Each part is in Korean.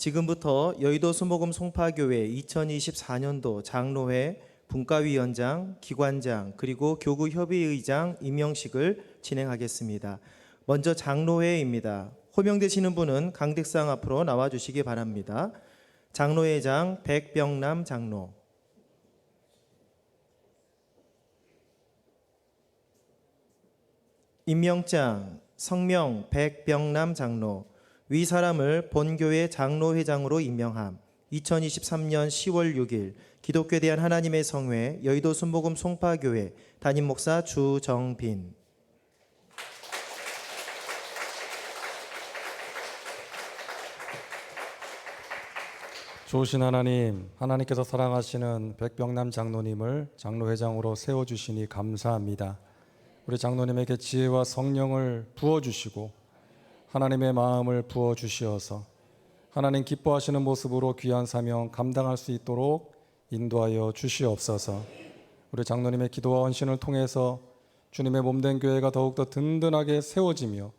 지금부터 여의도 순복음 송파교회 2024년도 장로회 분과위원장, 기관장, 그리고 교구협의의장 임명식을 진행하겠습니다. 먼저 장로회입니다. 호명되시는 분은 강택상 앞으로 나와주시기 바랍니다. 장로회장 백병남 장로, 임명장 성명 백병남 장로, 위 사람을 본교회 장로회장으로 임명함. 2023년 10월 6일 기독교에 대한 하나님의 성회 여의도 순복음 송파교회 담임목사 주정빈. 좋으신 하나님, 하나님께서 사랑하시는 백병남 장로님을 장로회장으로 세워주시니 감사합니다. 우리 장로님에게 지혜와 성령을 부어주시고 하나님의 마음을 부어주시어서 하나님 기뻐하시는 모습으로 귀한 사명 감당할 수 있도록 인도하여 주시옵소서. 우리 장로님의 기도와 헌신을 통해서 주님의 몸된 교회가 더욱더 든든하게 세워지며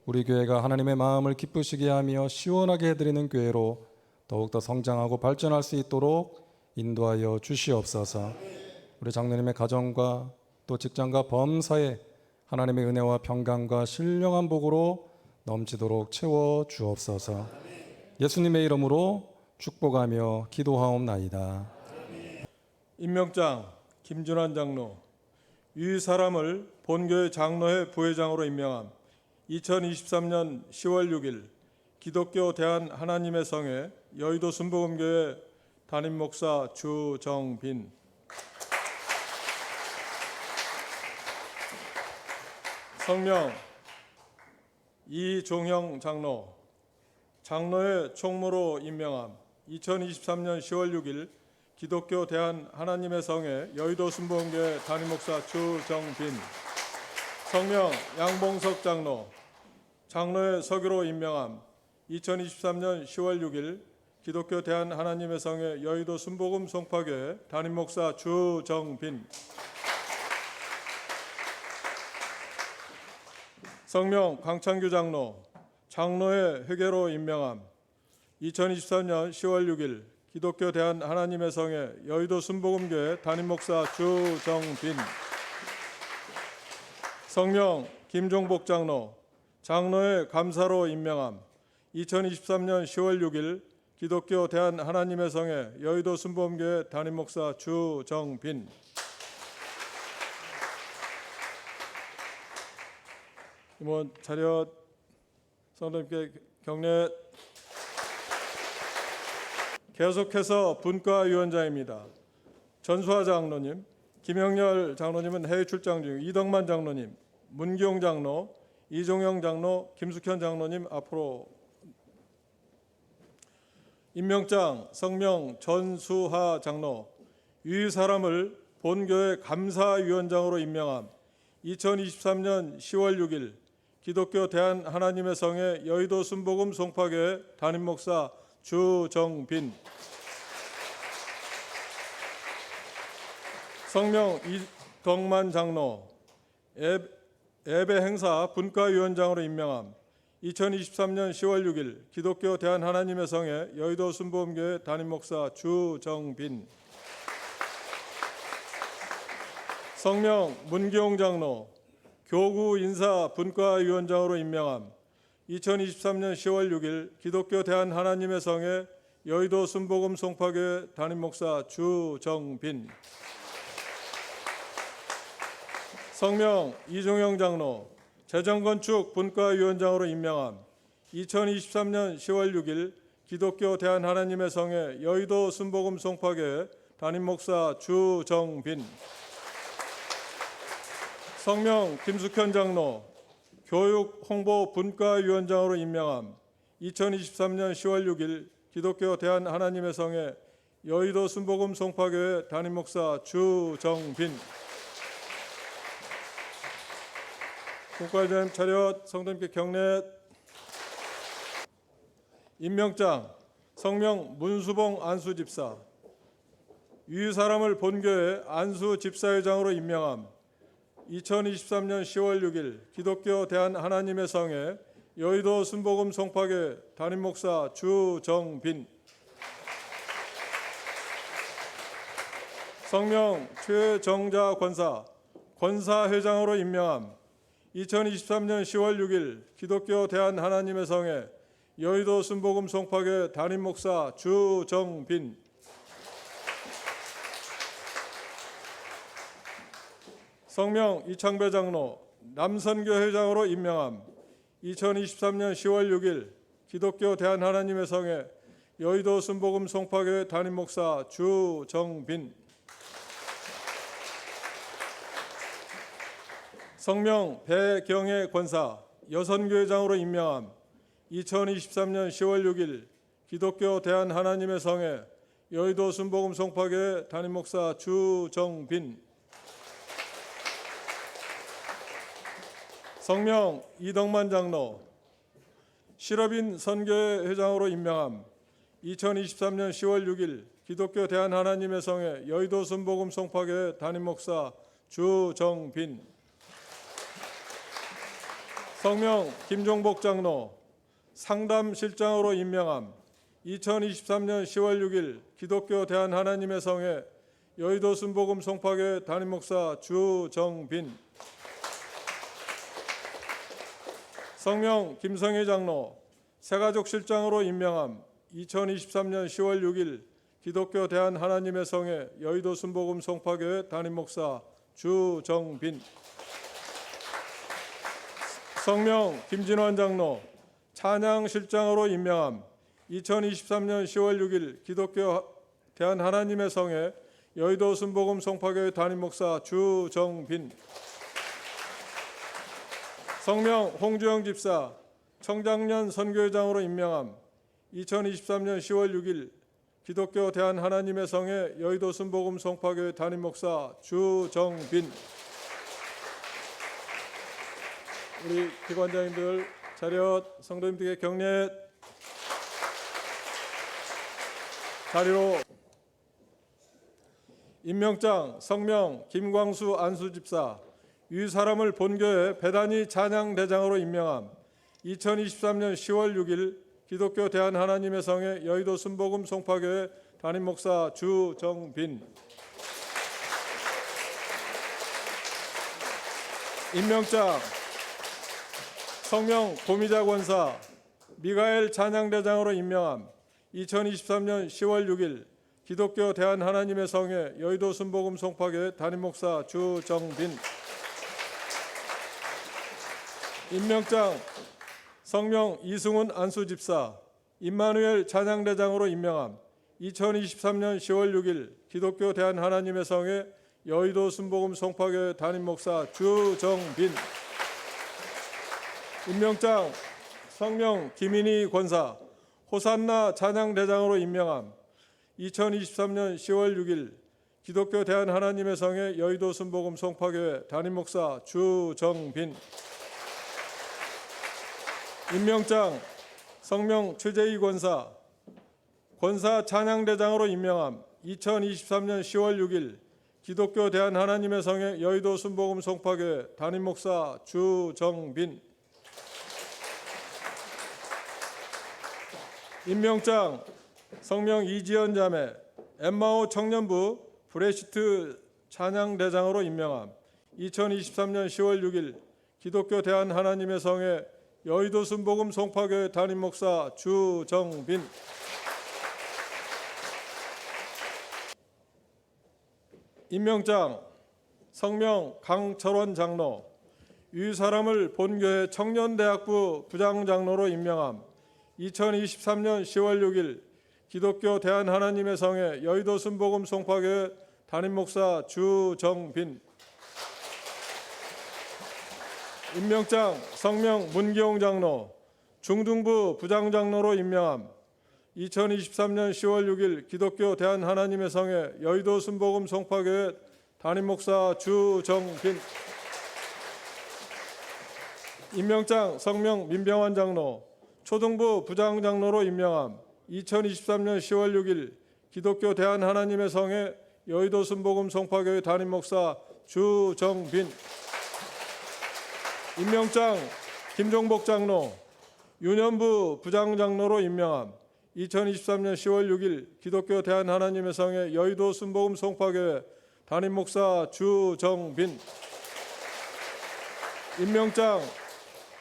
우리 교회가 하나님의 마음을 기쁘시게 하며 시원하게 해드리는 교회로 더욱더 성장하고 발전할 수 있도록 인도하여 주시옵소서. 우리 장로님의 가정과 또 직장과 범사에 하나님의 은혜와 평강과 신령한 복으로 넘치도록 채워 주옵소서. 예수님의 이름으로 축복하며 기도하옵나이다. 임명장 김준환 장로, 위 사람을 본교회 장로회 부회장으로 임명함. 2023년 10월 6일 기독교 대한 하나님의 성회 여의도 순복음교회 담임목사 주정빈. 성명 이종형 장로, 장로회 총무로 임명함. 2023년 10월 6일 기독교 대한 하나님의 성회 여의도 순복음교회 담임목사 주정빈. 성명 양봉석 장로, 장로회 서기로 임명함. 2023년 10월 6일 기독교 대한 하나님의 성회 여의도 순복음 송파교회 담임목사 주정빈. 성명 강창규 장로, 장로회 회계로 임명함. 2023년 10월 6일 기독교 대한 하나님의 성회 여의도 순복음교회 담임목사 주정빈. 성명 김종복 장로, 장로회 감사로 임명함. 2023년 10월 6일 기독교 대한 하나님의 성회 여의도 순복음교회 담임목사 주정빈. 이모 차렷. 성도님께 경례. 계속해서 분과위원장입니다. 전수하 장로님, 김영렬 장로님은 해외 출장 중, 이덕만 장로님, 문기용 장로, 이종영 장로, 김숙현 장로님 앞으로. 임명장 성명 전수하 장로, 위 사람을 본교회 감사위원장으로 임명함. 2023년 10월 6일 기독교 대한 하나님의 성회 여의도 순복음 송파교회 담임목사 주정빈. 성명 이덕만 장로, 예배 행사 분과위원장으로 임명함. 2023년 10월 6일 기독교 대한 하나님의 성회 여의도 순복음교회 담임목사 주정빈. 성명 문기용 장로, 교구 인사 분과위원장으로 임명함. 2023년 10월 6일 기독교 대한 하나님의 성회 여의도 순복음 송파교회 담임목사 주정빈. 성명 이종영 장로, 재정건축 분과위원장으로 임명함. 2023년 10월 6일 기독교 대한 하나님의 성회 여의도 순복음 송파교회 담임목사 주정빈. 성명 김숙현 장로, 교육 홍보 분과위원장으로 임명함. 2023년 10월 6일 기독교 대한 하나님의 성회 여의도 순복음 송파교회 담임목사 주정빈. 국가위원장 차렷. 성도님께 경례. 임명장 성명 문수봉 안수집사, 위 사람을 본교회 안수집사회장으로 임명함. 2023년 10월 6일 기독교 대한 하나님의 성회 여의도 순복음 송파교회 담임 목사 주정빈. 성명 최정자 권사 권사회장으로 임명함. 2023년 10월 6일 기독교 대한 하나님의 성회 여의도 순복음 송파교회 담임 목사 주정빈. 성명 이창배 장로 남선교 회장으로 임명함. 2023년 10월 6일 기독교 대한 하나님의 성회 여의도 순복음 송파교회 담임 목사 주정빈. 성명 배경애 권사 여선교회장으로 임명함. 2023년 10월 6일 기독교 대한 하나님의 성회 여의도 순복음 송파교회 담임 목사 주정빈. 성명 이덕만 장로 실업인 선교회 회장으로 임명함. 2023년 10월 6일 기독교 대한 하나님의 성회 여의도 순복음 송파교회 담임 목사 주정빈. 성명 김종복 장로 상담실장으로 임명함. 2023년 10월 6일 기독교 대한 하나님의 성회 여의도 순복음 송파교회 담임 목사 주정빈. 성명 김성희 장로 새가족 실장으로 임명함. 2023년 10월 6일 기독교 대한 하나님의 성회 여의도 순복음 송파교회 담임 목사 주정빈. 성명 김진환 장로 찬양실장으로 임명함. 2023년 10월 6일 기독교 대한 하나님의 성회 여의도 순복음 송파교회 담임 목사 주정빈. 성명 홍주영 집사 청장년 선교회장으로 임명함. 2023년 10월 6일 기독교 대한 하나님의 성회 여의도 순복음 송파교회 담임 목사 주정빈. 우리 기관장님들 차렷, 성도님들께 격려. 자리로. 임명장 성명 김광수 안수집사 위 사람을 본교회 배단위 찬양대장으로 임명함. 2023년 10월 6일 기독교 대한 하나님의 성회 여의도 순복음 송파교회 담임 목사 주정빈. 임명장 성명 고미자 권사 미가엘 찬양대장으로 임명함. 2023년 10월 6일 기독교 대한 하나님의 성회 여의도 순복음 송파교회 담임 목사 주정빈. 임명장 성명 이승훈 안수집사 임마누엘 찬양대장으로 임명함. 2023년 10월 6일 기독교 대한 하나님의 성회 여의도 순복음 송파교회 담임 목사 주정빈. 임명장 성명 김인희 권사 호산나 찬양대장으로 임명함. 2023년 10월 6일 기독교 대한 하나님의 성회 여의도 순복음 송파교회 담임 목사 주정빈. 임명장 성명 최재희 권사 권사 찬양대장으로 임명함. 2023년 10월 6일 기독교 대한 하나님의 성회 여의도 순복음 송파교회 담임 목사 주정빈. 임명장 성명 이지연 자매 엠마오 청년부 브레시트 찬양대장으로 임명함. 2023년 10월 6일 기독교 대한 하나님의 성회 여의도 순복음 송파교회 담임 목사 주정빈. 임명장 성명 강철원 장로 위 사람을 본교회 청년대학부 부장장로로 임명함. 2023년 10월 6일 기독교 대한 하나님의 성회 여의도 순복음 송파교회 담임 목사 주정빈. 임명장 성명 문기용 장로 중등부 부장장로로 임명함. 2023년 10월 6일 기독교 대한 하나님의 성회 여의도 순복음 송파교회 담임 목사 주정빈. 임명장 성명 민병환 장로 초등부 부장장로로 임명함. 2023년 10월 6일 기독교 대한 하나님의 성회 여의도 순복음 송파교회 담임 목사 주정빈. 임명장 김종복 장로 윤현부 부장장로로 임명함. 2023년 10월 6일 기독교 대한하나님의 성회 여의도 순복음 송파교회 담임목사 주정빈. 임명장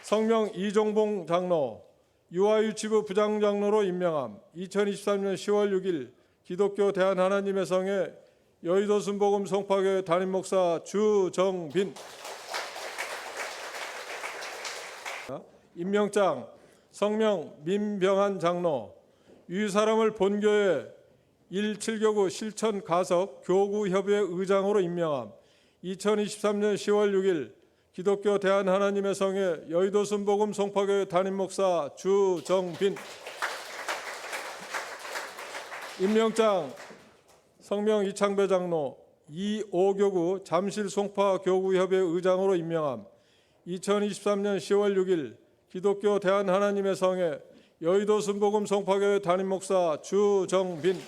성명 이종봉 장로 유아유치부 부장장로로 임명함. 2023년 10월 6일 기독교 대한하나님의 성회 여의도 순복음 송파교회 담임목사 주정빈. 임명장 성명 민병한 장로 유사람을 본교회 17교구 실천 가석 교구협의회 의장으로 임명함. 2023년 10월 6일 기독교 대한하나님의 성회 여의도 순복음 송파교회 담임목사 주정빈. 임명장 성명 이창배 장로 2.5교구 잠실 송파 교구협의회 의장으로 임명함. 2023년 10월 6일 기독교 대한하나님의 성회 여의도 순복음 송파교회 담임목사 주정빈.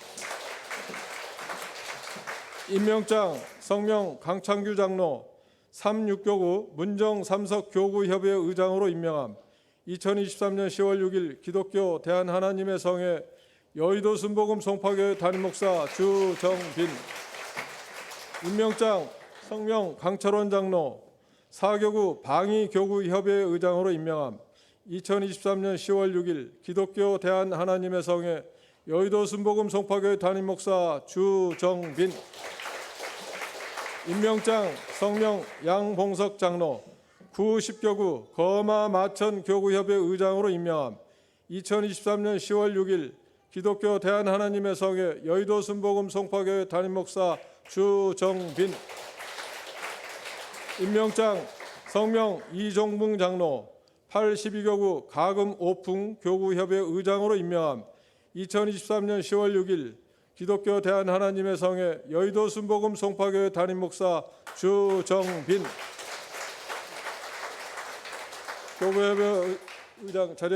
임명장 성명 강창규 장로 3.6교구 문정 삼석 교구협의회 의장으로 임명함. 2023년 10월 6일 기독교 대한하나님의 성회 여의도 순복음 송파교회 담임목사 주정빈. 임명장 성명 강철원 장로 4교구 방위교구협의회 의장으로 임명함. 2023년 10월 6일 기독교 대한하나님의 성회 여의도 순복음 송파교회 담임목사 주정빈. 임명장 성명 양봉석 장로 9.10교구 거마 마천 교구협의회 의장으로 임명함. 2023년 10월 6일 기독교 대한하나님의 성회 여의도 순복음 송파교회 담임목사 주정빈. 임명장 성명 이종봉 장로 8.12교구 가금 오풍 교구협의회 의장으로 임명함. 2023년 10월 6일 기독교 대한하나님의 성회 여의도 순복음 송파교회 담임목사 주정빈. 교구협의회 의장 자리